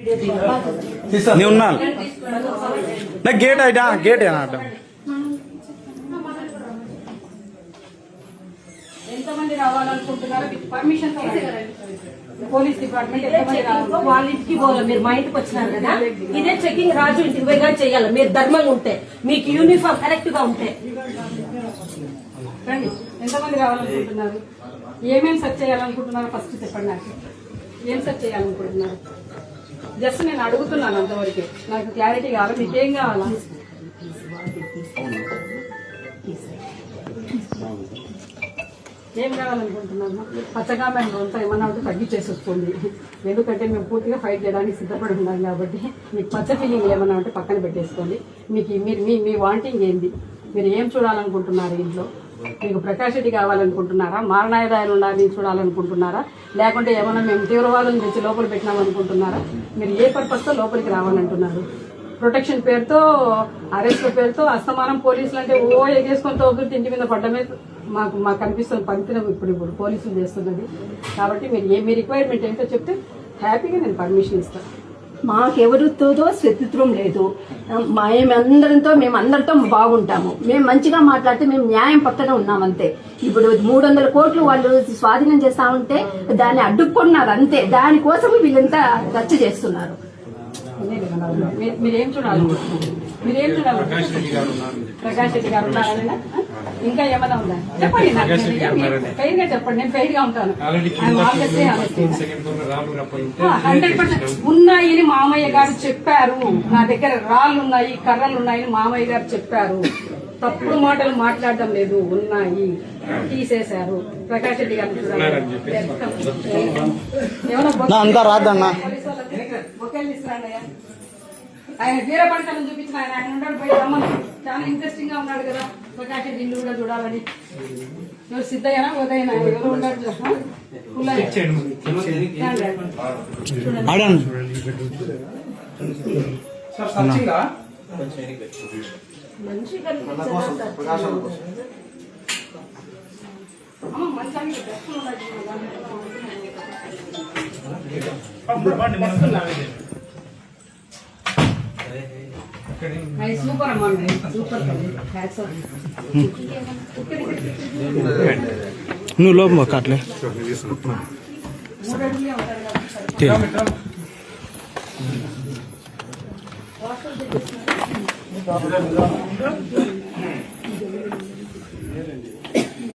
नहीं उन्ना ना गेट आइटा गेट है ना ఎంతమంది రావాలనుకుంటున్నారో మీకు పర్మిషన్ పోలీస్ డిపార్ట్మెంట్ ఎంతమంది రావాలి వాళ్ళ ఇంటికి పోవాలి. మీరు మా ఇంటికి వచ్చినారు కదా, ఇదే చెకింగ్ రాజు ఇంటికి పోయిగా చేయాలి. మీరు ధర్మంగా ఉంటే, మీకు యూనిఫామ్ కరెక్ట్ గా ఉంటే రండి. ఎంతమంది రావాలనుకుంటున్నారు, ఏమేమి సెర్చ్ చేయాలనుకుంటున్నారో ఫస్ట్ చెప్పండి. నాకు ఏం సెర్చ్ చేయాలనుకుంటున్నారు? జస్ట్ నేను అడుగుతున్నాను అంతవరకు, నాకు క్లారిటీ కావాలి. మీకు ఏం కావాలా? ఏం కావాలనుకుంటున్నాము? పచ్చగా మేము అంతా ఏమన్నా ఉంటే తగ్గించేసి వస్తుంది. ఎందుకంటే మేము పూర్తిగా ఫైట్ చేయడానికి సిద్ధపడి ఉన్నాం కాబట్టి మీకు పచ్చ ఫీలింగ్ ఏమన్నా ఉంటే పక్కన పెట్టేసుకోండి. మీకు మీ వాంటింగ్ ఏంది? మీరు ఏం చూడాలనుకుంటున్నారు ఇంట్లో? మీకు ప్రకాష్ రెడ్డి కావాలనుకుంటున్నారా? మారణాయుధాలు ఉండాలని చూడాలనుకుంటున్నారా? లేకుంటే ఏమన్నా మేము తీవ్రవాదం తెచ్చి లోపల పెట్టినామనుకుంటున్నారా? మీరు ఏ పర్పస్తో లోపలికి రావాలంటున్నారు? ప్రొటెక్షన్ పేరుతో, అరెస్ట్ పేరుతో అస్తమానం పోలీసులు అంటే ఎగేసుకొని తోగుతూ ఇంటి మీద పడ్డమే మాకు కనిపిస్తున్న పంపిణీ ఇప్పుడు పోలీసులు చేస్తున్నది. కాబట్టి మీరు మీ రిక్వైర్మెంట్ ఏంటో చెప్తే హ్యాపీగా నేను పర్మిషన్ ఇస్తాను. మాకెవరితో శత్రుత్వం లేదు. మేము అందరితో బాగుంటాము. మేము మంచిగా మాట్లాడితే మేము న్యాయం పక్కన ఉన్నామంతే. ఇప్పుడు 300 కోట్లు వాళ్ళు స్వాధీనం చేస్తా ఉంటే దాన్ని అడ్డుకున్నారు అంతే. దానికోసం వీళ్ళంతా రచ్చ చేస్తున్నారు. మీరేం చూడాలనుకుంటున్నారు? ప్రకాష్ రెడ్డి గారు ఉన్నారని ఇంకా ఏమైనా ఉందా చెప్పండి. ఫెయిర్ గా చెప్పండి, నేను ఫెయిర్ గా ఉంటాను. 100% ఉన్నాయని మామయ్య గారు చెప్పారు. నా దగ్గర రాళ్ళు ఉన్నాయి, కర్రలు ఉన్నాయని మామయ్య గారు చెప్పారు. తప్పుడు మాటలు మాట్లాడడం లేదు, ఉన్నాయి, తీసేశారు. ప్రకాష్ రెడ్డి గారు ఆయన వీరపంటలను చూపించిన ఆయన ఉన్నాడు పోయి రమ్మని. చాలా ఇంట్రెస్టింగ్ గా ఉన్నాడు కదా ప్రకాష్ రెడ్డి, ఇల్లు కూడా చూడాలని. ఎవరు సిద్ధయ్యనా ఉదయనా ఎవరు ఉన్నాడు? సూపర్ అమ్మా, సూపర్. నువ్వు లోపల కాట్లే